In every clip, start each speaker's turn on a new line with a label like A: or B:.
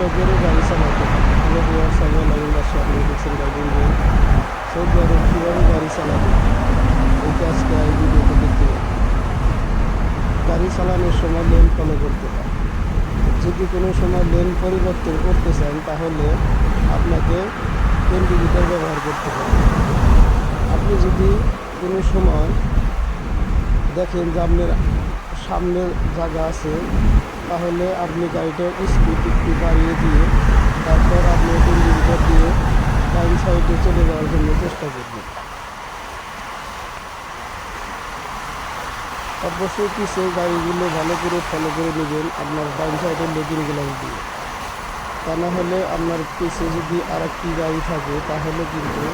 A: লোকেরও গাড়ি চালাতে হয়। হ্যালো ভিউয়ার্স, আমি আলামিন বাদশা, আপনি দেখছেন ড্রাইভিং বই। সৌদি আরব কীভাবে গাড়ি চালাবে এটা আজকে এই ভিডিওতে দেখতে পাবেন। গাড়ি চালানোর সময় লেন ফলো করতে হয়। যদি কোনো সময় লেন পরিবর্তন করতে চান তাহলে আপনাকে ইন্ডিকেটর ব্যবহার করতে হবে। আপনি যদি কোনো সময় দেখেন যে আপনার সামনে জায়গা আছে, তাহলে আপনি গাড়িটার স্পিড একটু বাড়িয়ে দিয়ে তারপর আপনি ইন্ডিকেটর দিয়ে ডাইন সাইডে চলে যাওয়ার জন্য চেষ্টা করবেন। অবশ্যই পিছিয়ে গাড়িগুলো ভালো করে ফলো করে নেবেন আপনার ডাইন সাইডের লুকিং গ্লাস দিয়ে। তা না হলে আপনার পিছিয়ে যদি আর একটি গাড়ি থাকে তাহলে কিন্তু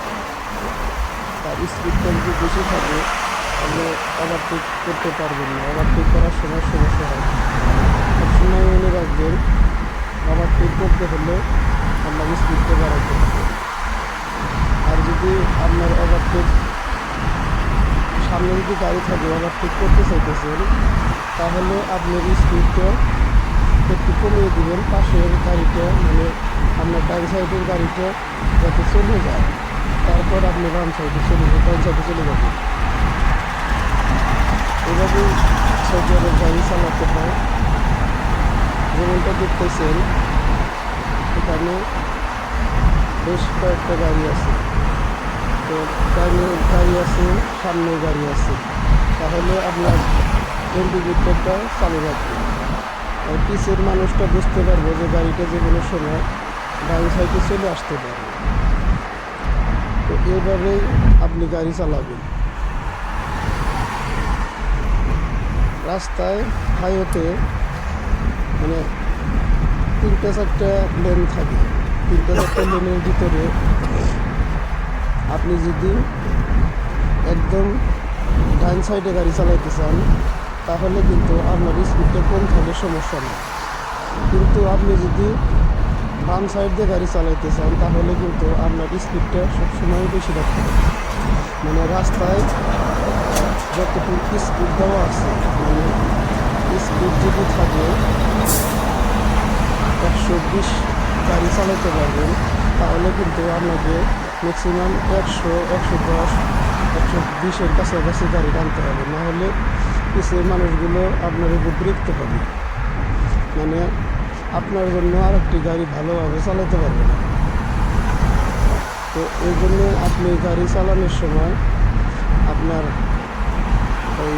A: তার স্পিডটা যদি বেশি থাকে তাহলে ওভারটেক করতে পারবেন না। ওভারটেক করার সময় সমস্যা হয়। সবসময় মনে রাখবেন, ওভারটেক করতে হলে আপনার স্পিডটা বাড়াতে হবে। আর যদি আপনার ওভারটেক সামনে যদি গাড়ি থাকে ওভারটেক করতে চাইতেছেন তাহলে আপনার স্পিডটা একটু কমিয়ে দেবেন। পাশের গাড়িটা মানে আপনার ডান সাইডের গাড়িটা যাতে চলে যায়, তারপর আপনি ডান সাইডে চলে যাবেন। এভাবেই সৌদি আরব গাড়ি চালাতে হয়। যেমনটা দেখতেছেন এখানে বেশ কয়েকটা গাড়ি আছে, তো গাড়ি আছে, সামনে গাড়ি আছে, তাহলে আপনার ইন্ডিকেটরটা চালু রাখবেন। আর পিছের মানুষটা বুঝতে পারবো যে গাড়িটা যে কোনো সময় ডান সাইডে চলে আসতে পারে। তো এইভাবেই আপনি গাড়ি চালাবেন। রাস্তায় হাইওয়েতে মানে 3-4টা লেন থাকে। 3-4টা লেনের ভিতরে আপনি যদি একদম ডান সাইডে গাড়ি চালাইতে চান তাহলে কিন্তু আপনার স্পিডটা কম থাকলে সমস্যা নেই। কিন্তু আপনি যদি বাম সাইড দিয়ে গাড়ি চালাইতে চান তাহলে কিন্তু আপনার স্পিডটা সবসময় বেশি রাখতে হবে। মানে রাস্তায় যতটুকু স্পিড দেওয়া আছে, মানে স্পিড যদি থাকে 120 গাড়ি চালাতে পারবেন তাহলে কিন্তু আপনাকে ম্যাক্সিমাম 100, 110, 120-এর কাছাকাছি গাড়ি টানতে হবে। নাহলে পিছের মানুষগুলো আপনার উপর বিরক্ত হবে, মানে আপনার জন্য আরেকটি গাড়ি ভালোভাবে চালাতে পারবে না। তো এই জন্য আপনি গাড়ি চালানোর সময় আপনার ওই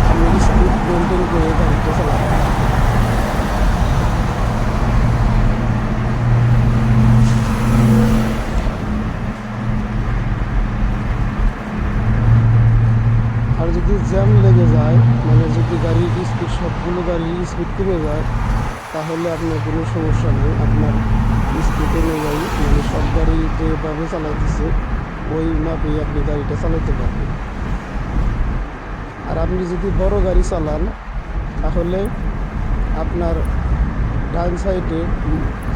A: আপনি স্পিড মেনটেন করে গাড়িটা চালাবেন। আর যদি জ্যাম লেগে যায়, মানে যদি গাড়ির স্পিড সবগুলো গাড়ির স্পিড কমে যায় তাহলে আপনার কোনো সমস্যা নেই। আপনার স্পিড অনুযায়ী মানে সব গাড়ি যেভাবে চালাইতেছে ওই মাপেই আপনি গাড়িটা চালাতে পারবেন। আর আপনি যদি বড় গাড়ি চালান তাহলে আপনার ডান সাইডে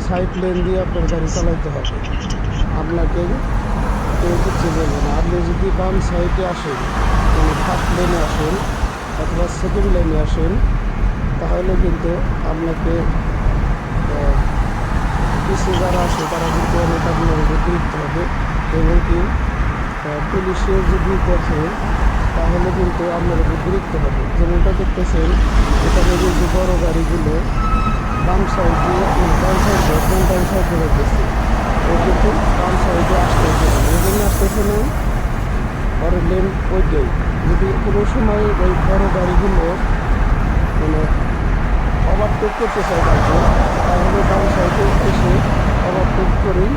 A: সাইড লেন দিয়ে আপনার গাড়ি চালাইতে হবে। আপনাকে কেউ কিছু বলবে না। আপনি যদি বাম সাইডে আসেন, মানে ফার্স্ট লেনে আসেন অথবা সেকেন্ড লেনে আসেন তাহলে কিন্তু আপনাকে পিছিয়ে যারা আসে তারা কিন্তু অনেক আপনার উপর বিরক্ত হবে। এবং কি পুলিশে যদি দেখে তাহলে কিন্তু আপনার উপর বিরক্ত হবে। যেমনটা দেখতেছেন এখানে কিন্তু বড় গাড়িগুলো বাম সাইড দিয়ে ডান সাইডে রাখতেছে, ও কিন্তু বাম সাইডে আসতেছে না। এই জন্য আসতেছে না, ওর লেন ওইটাই। যদি কোনো সময় ওই বড় গাড়িগুলো মানে ওভারটেক করতে চায় তাকে, তাহলে ডান সাইডে এসে ওভারটেক করেই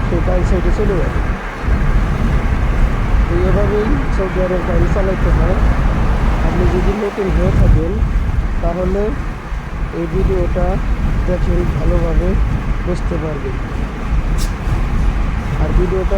A: সে ডান সাইডে চলে যাবে। তো এভাবেই সৌদি আরব গাড়ি চালাইতে হয়। আপনি যদি নতুন হয়ে থাকেন তাহলে এই ভিডিওটা দেখেন, ভালোভাবে বুঝতে পারবেন। আর ভিডিওটা